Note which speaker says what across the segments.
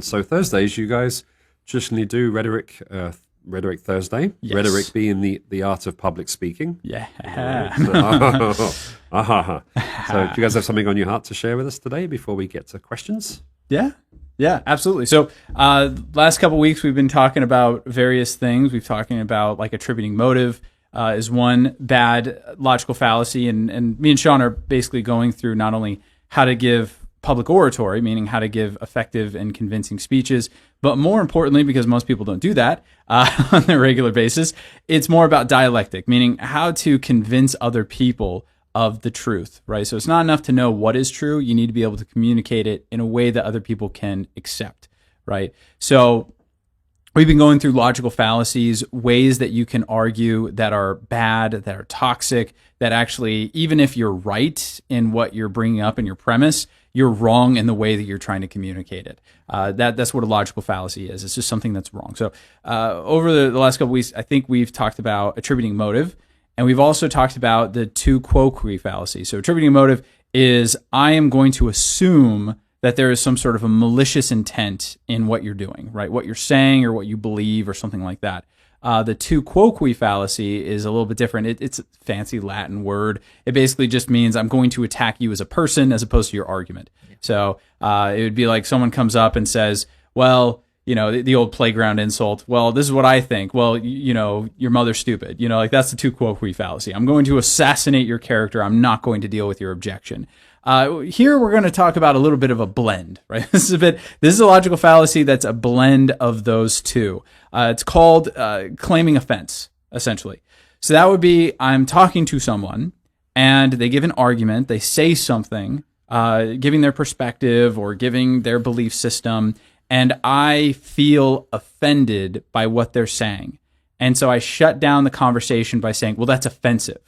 Speaker 1: So Thursdays, you guys traditionally do Rhetoric Thursday.
Speaker 2: Yes.
Speaker 1: Rhetoric being the art of public speaking.
Speaker 2: Yeah.
Speaker 1: So do you guys have something on your heart to share with us today before we get to questions?
Speaker 2: Yeah, absolutely. So last couple of weeks, we've been talking about various things. We've talking about like attributing motive is one bad logical fallacy. And me and Sean are basically going through not only how to give public oratory, meaning how to give effective and convincing speeches, but more importantly, because most people don't do that on a regular basis, it's more about dialectic, meaning how to convince other people of the truth, right? So it's not enough to know what is true. You need to be able to communicate it in a way that other people can accept, right? So we've been going through logical fallacies, ways that you can argue that are bad, that are toxic, that actually, even if you're right in what you're bringing up in your premise, you're wrong in the way that you're trying to communicate it. That's what a logical fallacy is. It's just something that's wrong. So over the last couple of weeks, I think we've talked about attributing motive, and we've also talked about the tu quoque fallacy. So attributing motive is I am going to assume that there is some sort of a malicious intent in what you're doing, right? What you're saying or what you believe or something like that. The tu quoque fallacy is a little bit different. It's a fancy Latin word. It basically just means I'm going to attack you as a person as opposed to your argument. Yeah. So it would be like someone comes up and says, well, the old playground insult. Well, this is what I think. Well, your mother's stupid. Like that's the tu quoque fallacy. I'm going to assassinate your character. I'm not going to deal with your objection. Here we're going to talk about a little bit of a blend, right? This is a logical fallacy that's a blend of those two. It's called claiming offense, essentially. So that would be I'm talking to someone and they give an argument, they say something, giving their perspective or giving their belief system, and I feel offended by what they're saying. And so I shut down the conversation by saying, well, that's offensive.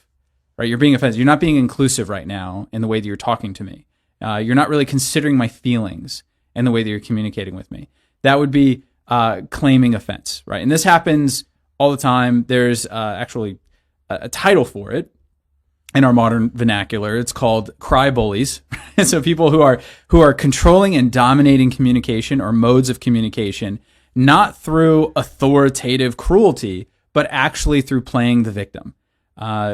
Speaker 2: Right, you're being offensive. You're not being inclusive right now in the way that you're talking to me. You're not really considering my feelings in the way that you're communicating with me. That would be claiming offense, right? And this happens all the time. There's actually a title for it in our modern vernacular. It's called cry bullies. So people who are controlling and dominating communication or modes of communication, not through authoritative cruelty, but actually through playing the victim.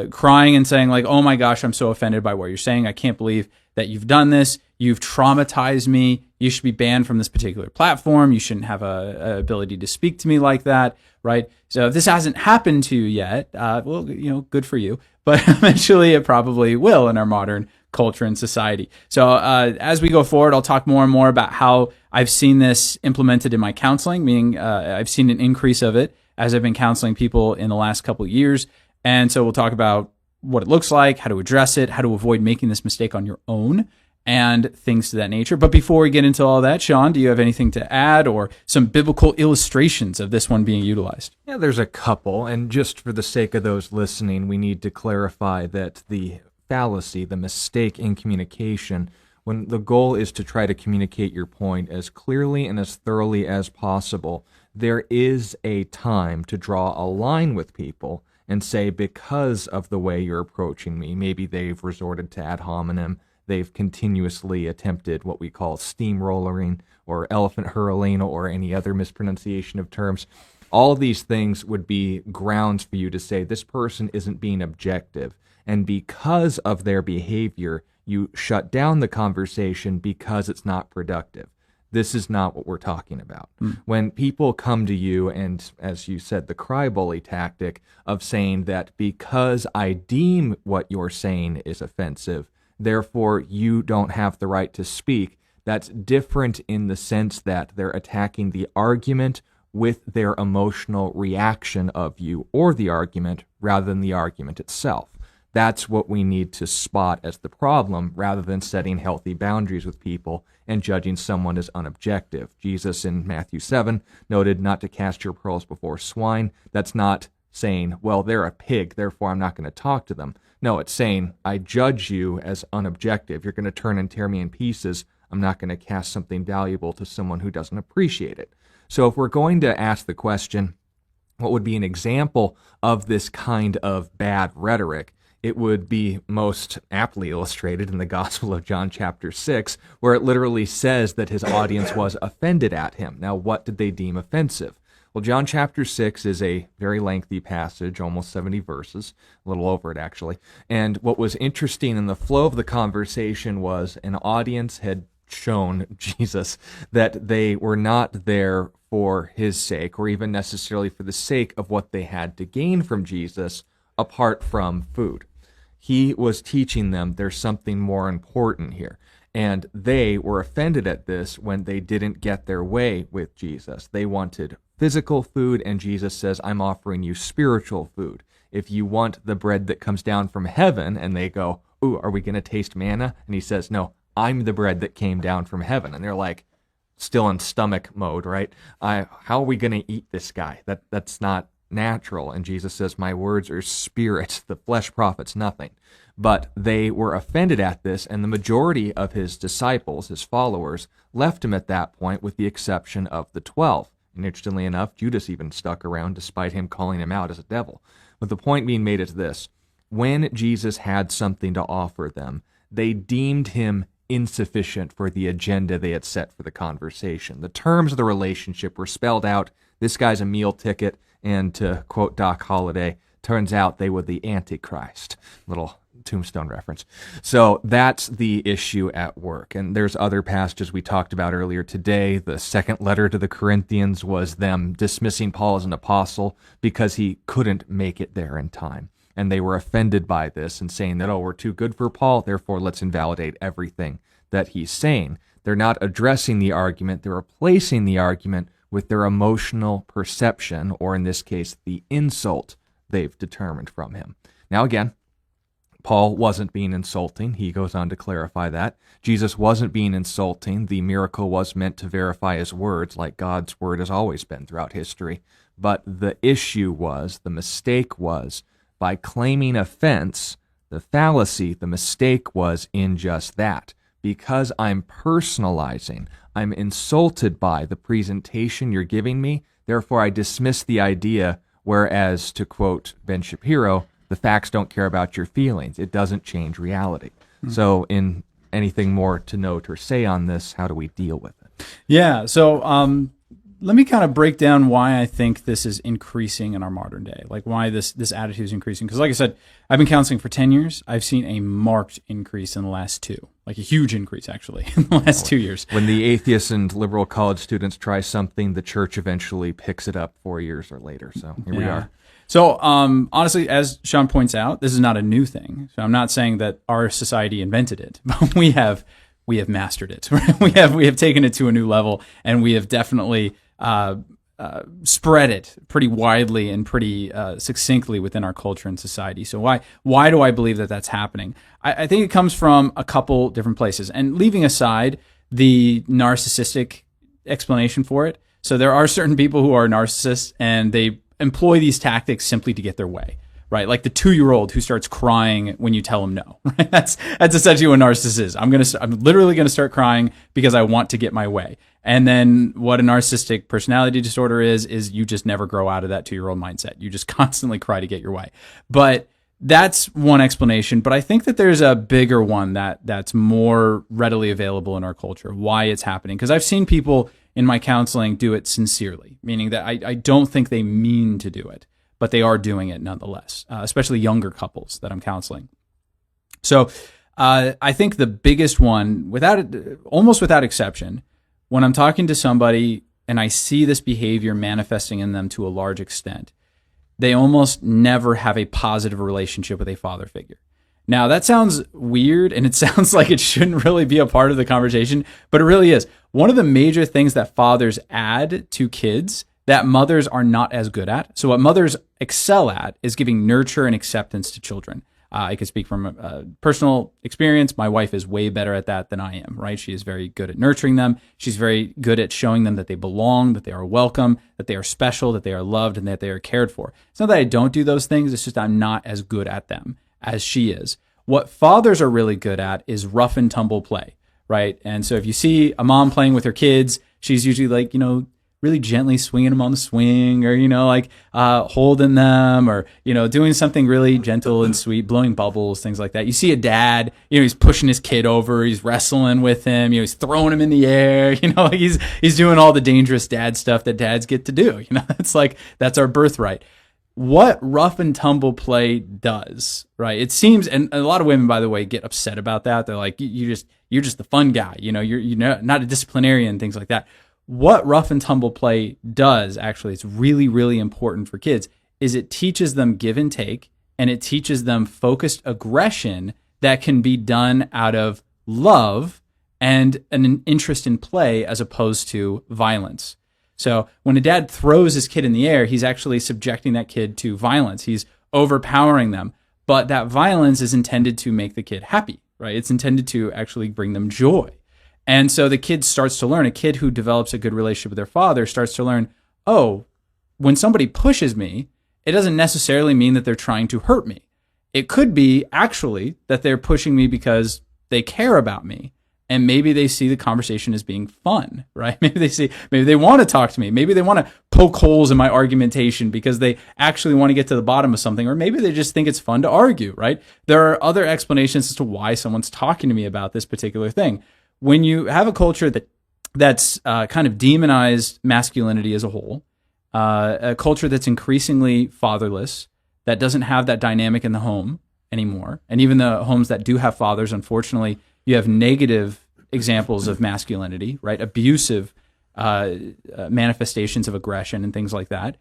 Speaker 2: Crying and saying like, oh my gosh, I'm so offended by what you're saying. I can't believe that you've done this. You've traumatized me. You should be banned from this particular platform. You shouldn't have a ability to speak to me like that, right? So if this hasn't happened to you yet, well, good for you. But eventually it probably will in our modern culture and society. So as we go forward, I'll talk more and more about how I've seen this implemented in my counseling, meaning I've seen an increase of it as I've been counseling people in the last couple of years. And so we'll talk about what it looks like, how to address it, how to avoid making this mistake on your own, and things to that nature. But before we get into all that, Sean, do you have anything to add or some biblical illustrations of this one being utilized?
Speaker 3: Yeah, there's a couple. And just for the sake of those listening, we need to clarify that the fallacy, the mistake in communication, when the goal is to try to communicate your point as clearly and as thoroughly as possible, there is a time to draw a line with people and say, because of the way you're approaching me, maybe they've resorted to ad hominem, they've continuously attempted what we call steamrollering or elephant hurling or any other mispronunciation of terms. All of these things would be grounds for you to say this person isn't being objective. And because of their behavior, you shut down the conversation because it's not productive. This is not what we're talking about. When people come to you and, as you said, the cry bully tactic of saying that because I deem what you're saying is offensive, therefore you don't have the right to speak, that's different in the sense that they're attacking the argument with their emotional reaction of you or the argument rather than the argument itself. That's what we need to spot as the problem rather than setting healthy boundaries with people and judging someone as unobjective. Jesus in Matthew 7 noted not to cast your pearls before swine. That's not saying, well, they're a pig, therefore I'm not going to talk to them. No, it's saying, I judge you as unobjective. You're going to turn and tear me in pieces. I'm not going to cast something valuable to someone who doesn't appreciate it. So if we're going to ask the question, what would be an example of this kind of bad rhetoric? it would be most aptly illustrated in the Gospel of John chapter 6, where it literally says that his audience was offended at him. Now, what did they deem offensive? Well, John chapter 6 is a very lengthy passage, almost 70 verses, a little over it actually. And what was interesting in the flow of the conversation was an audience had shown Jesus that they were not there for his sake, or even necessarily for the sake of what they had to gain from Jesus apart from food. He was teaching them there's something more important here. And they were offended at this when they didn't get their way with Jesus. They wanted physical food, and Jesus says, I'm offering you spiritual food. If you want the bread that comes down from heaven, and they go, ooh, are we going to taste manna? And he says, no, I'm the bread that came down from heaven. And they're like, still in stomach mode, right? How are we going to eat this guy? That's not natural. And Jesus says, my words are spirit. The flesh profits nothing. But they were offended at this, and the majority of his disciples, his followers, left him at that point with the exception of the 12. And interestingly enough, Judas even stuck around despite him calling him out as a devil. But the point being made is this. When Jesus had something to offer them, they deemed him insufficient for the agenda they had set for the conversation. The terms of the relationship were spelled out. This guy's a meal ticket, and to quote Doc Holliday, turns out they were the Antichrist. Little Tombstone reference. So that's the issue at work. And there's other passages we talked about earlier today. The second letter to the Corinthians was them dismissing Paul as an apostle because he couldn't make it there in time. And they were offended by this and saying that, oh, we're too good for Paul, therefore let's invalidate everything that he's saying. They're not addressing the argument, they're replacing the argument with their emotional perception, or in this case, the insult they've determined from him. Now again, Paul wasn't being insulting. He goes on to clarify that. Jesus wasn't being insulting. The miracle was meant to verify his words, like God's word has always been throughout history. But the issue was, the mistake was, by claiming offense, the fallacy, the mistake was in just that. Because I'm personalizing, I'm insulted by the presentation you're giving me, therefore I dismiss the idea, whereas, to quote Ben Shapiro, the facts don't care about your feelings. It doesn't change reality. Mm-hmm. So in anything more to note or say on this, how do we deal with it?
Speaker 2: Yeah, so let me kind of break down why I think this is increasing in our modern day, like why this attitude is increasing. Because like I said, I've been counseling for 10 years. I've seen a marked increase in the last 2, like a huge increase, actually, in the last 2 years.
Speaker 3: When the atheist and liberal college students try something, the church eventually picks it up 4 years or later. So here we are.
Speaker 2: So honestly, as Sean points out, this is not a new thing. So I'm not saying that our society invented it, but we have mastered it. we have taken it to a new level, and we have definitely spread it pretty widely and pretty succinctly within our culture and society. So why do I believe that that's happening? I think it comes from a couple different places, and leaving aside the narcissistic explanation for it. So there are certain people who are narcissists, and they employ these tactics simply to get their way, right? Like the 2-year-old who starts crying when you tell him no, right? That's essentially what narcissist is. I'm literally going to start crying because I want to get my way. And then what a narcissistic personality disorder is you just never grow out of that 2-year-old mindset. You just constantly cry to get your way. But that's one explanation. But I think that there's a bigger one that's more readily available in our culture, why it's happening. Because I've seen people in my counseling do it sincerely, meaning that I don't think they mean to do it, but they are doing it nonetheless, especially younger couples that I'm counseling. So I think the biggest one, almost without exception, when I'm talking to somebody and I see this behavior manifesting in them to a large extent, they almost never have a positive relationship with a father figure. Now, that sounds weird, and it sounds like it shouldn't really be a part of the conversation, but it really is. One of the major things that fathers add to kids that mothers are not as good at. So what mothers excel at is giving nurture and acceptance to children. I can speak from personal experience. My wife is way better at that than I am, right? She is very good at nurturing them. She's very good at showing them that they belong, that they are welcome, that they are special, that they are loved, and that they are cared for. It's not that I don't do those things. It's just I'm not as good at them as she is. What fathers are really good at is rough and tumble play, right? And so if you see a mom playing with her kids, she's usually like, really gently swinging them on the swing, or, like holding them, or, doing something really gentle and sweet, blowing bubbles, things like that. You see a dad, he's pushing his kid over, he's wrestling with him, he's throwing him in the air, like he's doing all the dangerous dad stuff that dads get to do. That's our birthright. What rough and tumble play does, right? It seems, and a lot of women, by the way, get upset about that. They're like, you're just the fun guy, you're not a disciplinarian, things like that. What rough and tumble play does, actually, it's really, really important for kids, is it teaches them give and take, and it teaches them focused aggression that can be done out of love and an interest in play as opposed to violence. So when a dad throws his kid in the air, he's actually subjecting that kid to violence. He's overpowering them. But that violence is intended to make the kid happy, right? It's intended to actually bring them joy. And so the kid starts to learn, a kid who develops a good relationship with their father starts to learn, oh, when somebody pushes me, it doesn't necessarily mean that they're trying to hurt me. It could be actually that they're pushing me because they care about me. And maybe they see the conversation as being fun, right? Maybe they want to talk to me. Maybe they want to poke holes in my argumentation because they actually want to get to the bottom of something. Or maybe they just think it's fun to argue, right? There are other explanations as to why someone's talking to me about this particular thing. When you have a culture that's kind of demonized masculinity as a whole, a culture that's increasingly fatherless, that doesn't have that dynamic in the home anymore, and even the homes that do have fathers, unfortunately, you have negative examples of masculinity, right? Abusive manifestations of aggression and things like that.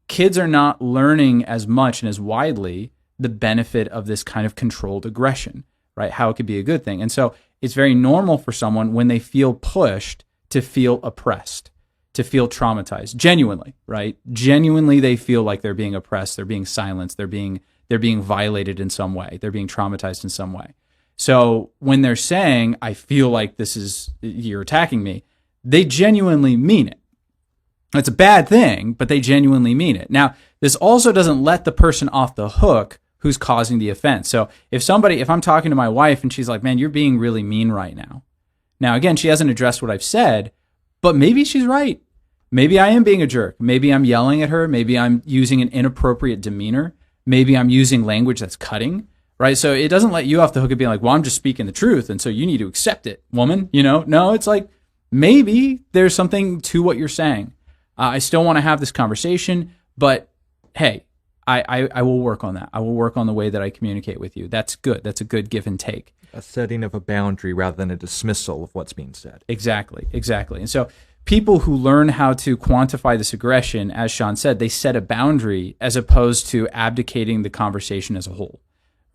Speaker 2: Kids are not learning as much and as widely the benefit of this kind of controlled aggression, right? How it could be a good thing. And so it's very normal for someone when they feel pushed to feel oppressed, to feel traumatized, genuinely, right? Genuinely, they feel like they're being oppressed, they're being silenced, they're being violated in some way, they're being traumatized in some way. So when they're saying, I feel like you're attacking me, they genuinely mean it. It's a bad thing, but they genuinely mean it. Now, this also doesn't let the person off the hook who's causing the offense. So if I'm talking to my wife and she's like, man, you're being really mean right now. Now, again, she hasn't addressed what I've said, but maybe she's right. Maybe I am being a jerk. Maybe I'm yelling at her. Maybe I'm using an inappropriate demeanor. Maybe I'm using language that's cutting. Right. So it doesn't let you off the hook of being like, well, I'm just speaking the truth. And so you need to accept it, woman. No, it's like, maybe there's something to what you're saying. I still want to have this conversation, but hey, I will work on that. I will work on the way that I communicate with you. That's good. That's a good give and take.
Speaker 3: A setting of a boundary rather than a dismissal of what's being said.
Speaker 2: Exactly. And so people who learn how to quantify this aggression, as Sean said, they set a boundary as opposed to abdicating the conversation as a whole.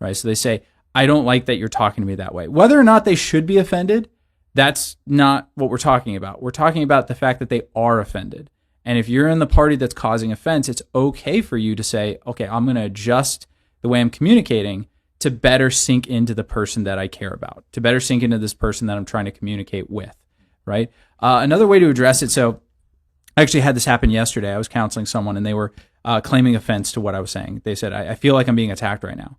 Speaker 2: Right. So they say, I don't like that you're talking to me that way. Whether or not they should be offended, that's not what we're talking about. We're talking about the fact that they are offended. And if you're in the party that's causing offense, it's okay for you to say, okay, I'm going to adjust the way I'm communicating to better sink into the person that I care about, to better sink into this person that I'm trying to communicate with. Right. Another way to address it. So I actually had this happen yesterday. I was counseling someone and they were claiming offense to what I was saying. They said, I feel like I'm being attacked right now.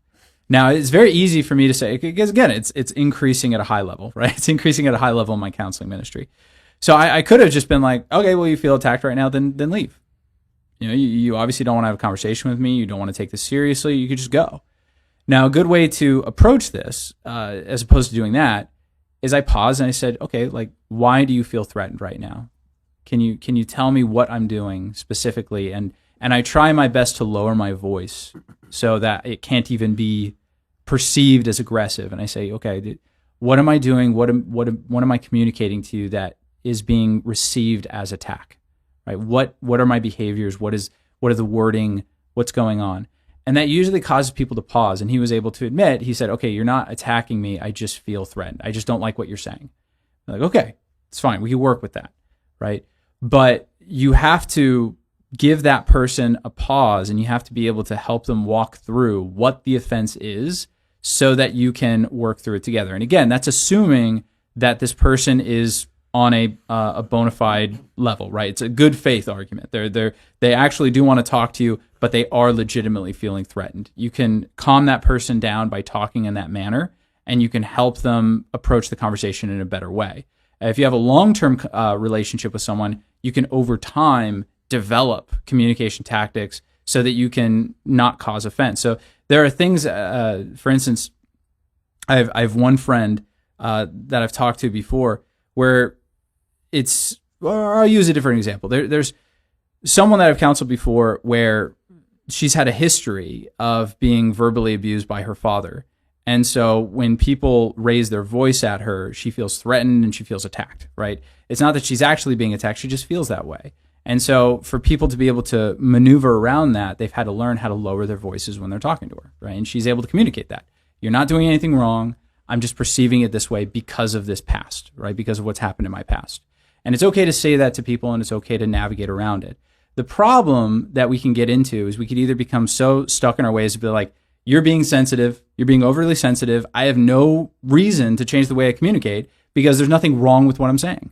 Speaker 2: Now, it's very easy for me to say, because again, it's increasing at a high level, right? It's increasing at a high level in my counseling ministry. So I could have just been like, okay, well, you feel attacked right now, then leave. You obviously don't want to have a conversation with me. You don't want to take this seriously. You could just go. Now, a good way to approach this, as opposed to doing that, is I paused and I said, okay, like, why do you feel threatened right now? Can you tell me what I'm doing specifically? And I try my best to lower my voice so that it can't even be perceived as aggressive. And I say, okay, what am I doing? What am I communicating to you that is being received as attack? Right? What are my behaviors? What are the wording? What's going on? And that usually causes people to pause. And he was able to admit, he said, okay, you're not attacking me. I just feel threatened. I just don't like what you're saying. I'm like, okay, it's fine. We can work with that. Right? But you have to give that person a pause and you have to be able to help them walk through what the offense is so that you can work through it together. And again, that's assuming that this person is on a bona fide level, right? It's a good faith argument. They actually do want to talk to you, but they are legitimately feeling threatened. You can calm that person down by talking in that manner, and you can help them approach the conversation in a better way. If you have a long-term relationship with someone, you can over time develop communication tactics so that you can not cause offense. So there are things, for instance, I have one friend that I've talked to before where or I'll use a different example. There's someone that I've counseled before where she's had a history of being verbally abused by her father. And so when people raise their voice at her, she feels threatened and she feels attacked, right? It's not that she's actually being attacked, she just feels that way. And so for people to be able to maneuver around that, they've had to learn how to lower their voices when they're talking to her, right? And she's able to communicate that. You're not doing anything wrong. I'm just perceiving it this way because of this past, right? Because of what's happened in my past. And it's okay to say that to people, and it's okay to navigate around it. The problem that we can get into is we could either become so stuck in our ways to be like, you're being sensitive, you're being overly sensitive, I have no reason to change the way I communicate because there's nothing wrong with what I'm saying,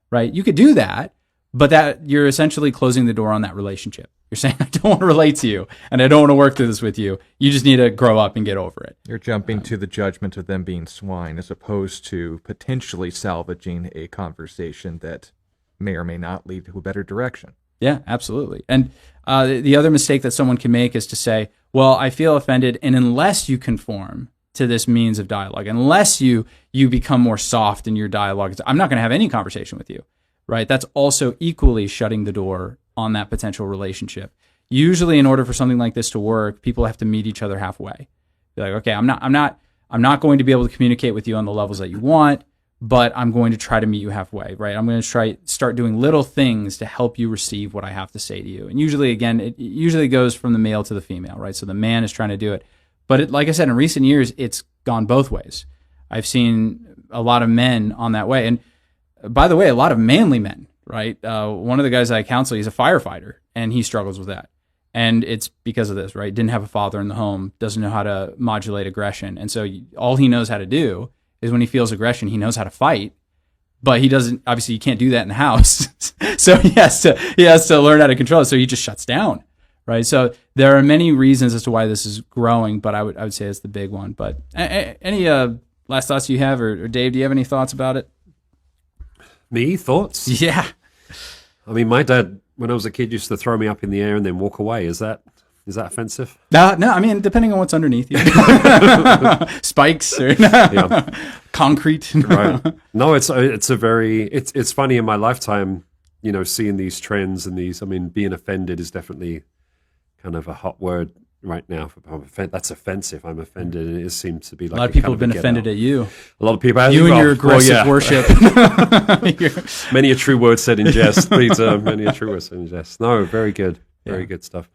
Speaker 2: right? You could do that, but that you're essentially closing the door on that relationship. You're saying, I don't want to relate to you, and I don't want to work through this with you. You just need to grow up and get over it.
Speaker 3: You're jumping to the judgment of them being swine as opposed to potentially salvaging a conversation that may or may not lead to a better direction.
Speaker 2: Yeah, absolutely. And the other mistake that someone can make is to say, well, I feel offended, and unless you conform to this means of dialogue, unless you become more soft in your dialogue, I'm not going to have any conversation with you, right? That's also equally shutting the door on that potential relationship. Usually, in order for something like this to work, people have to meet each other halfway. Be like, okay, I'm not going to be able to communicate with you on the levels that you want, but I'm going to try to meet you halfway, right? I'm going to start doing little things to help you receive what I have to say to you. And usually, again, it usually goes from the male to the female, right? So the man is trying to do it. But like I said, in recent years, it's gone both ways. I've seen a lot of men on that way. And by the way, a lot of manly men, right? One of the guys I counsel, he's a firefighter, and he struggles with that. And it's because of this, right? Didn't have a father in the home, doesn't know how to modulate aggression. And so all he knows how to do is when he feels aggression, he knows how to fight, but he doesn't, obviously you can't do that in the house. So he has to learn how to control it. So he just shuts down, right? So there are many reasons as to why this is growing, but I would say it's the big one. But any last thoughts you have, or Dave, do you have any thoughts about it?
Speaker 1: Me? Thoughts?
Speaker 2: Yeah.
Speaker 1: I mean, my dad, when I was a kid, used to throw me up in the air and then walk away. Is that offensive?
Speaker 2: No, I mean, depending on what's underneath you. Spikes or concrete.
Speaker 1: Right. No, it's funny in my lifetime, seeing these trends and these, I mean, being offended is definitely kind of a hot word right now. That's offensive. I'm offended. And it seems to be like
Speaker 2: a lot of people have been offended at you.
Speaker 1: A lot of people.
Speaker 2: You and your aggressive worship.
Speaker 1: Many a true word said in jest, Peter. Many a true word said in jest. No, very good. Very good stuff.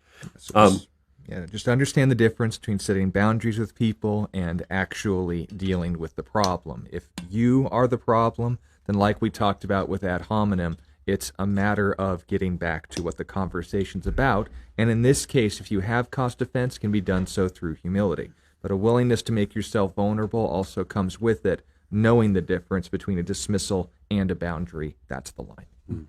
Speaker 3: Just understand the difference between setting boundaries with people and actually dealing with the problem. If you are the problem, then like we talked about with ad hominem, it's a matter of getting back to what the conversation's about. And in this case, if you have caused offense, it can be done so through humility. But a willingness to make yourself vulnerable also comes with it, knowing the difference between a dismissal and a boundary. That's the line.